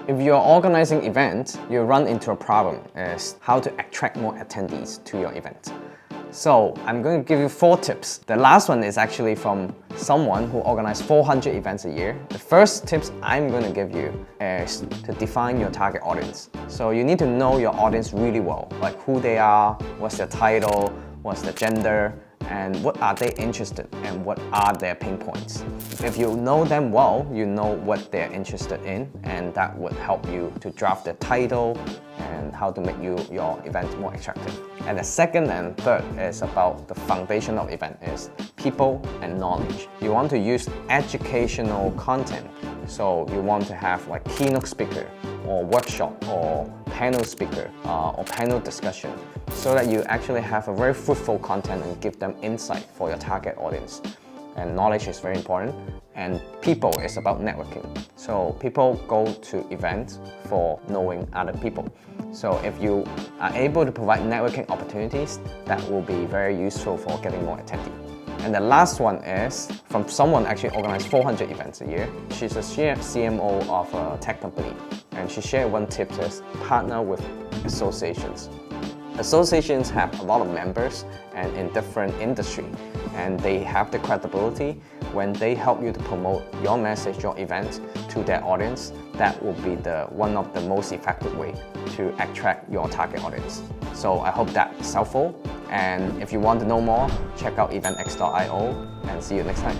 If you're organizing events, you run into a problem is how to attract more attendees to your event. So I'm going to give you 4 tips. The last one is actually from someone who organizes 400 events a year. The first tips I'm going to give you is to define your target audience. So you need to know your audience really well, like who they are, what's their title, what's their gender, and what are they interested in and what are their pain points. If you know them well, you know what they're interested in, and that would help you to draft the title and how to make your event more attractive. And the second and third is about the foundation of event is people and knowledge. You want to use educational content. So you want to have like keynote speaker or workshop or panel speaker or panel discussion so that you actually have a very fruitful content and give them insight for your target audience. And knowledge is very important, and people is about networking. So people go to events for knowing other people. So if you are able to provide networking opportunities, that will be very useful for getting more attendees. And the last one is from someone actually organized 400 events a year. She's a CMO of a tech company, and she shared one tip is partner with associations. Associations have a lot of members and in different industry, and they have the credibility when they help you to promote your message, your event to their audience. That will be one of the most effective way to attract your target audience. So I hope that is helpful, and if you want to know more, check out eventx.io and see you next time.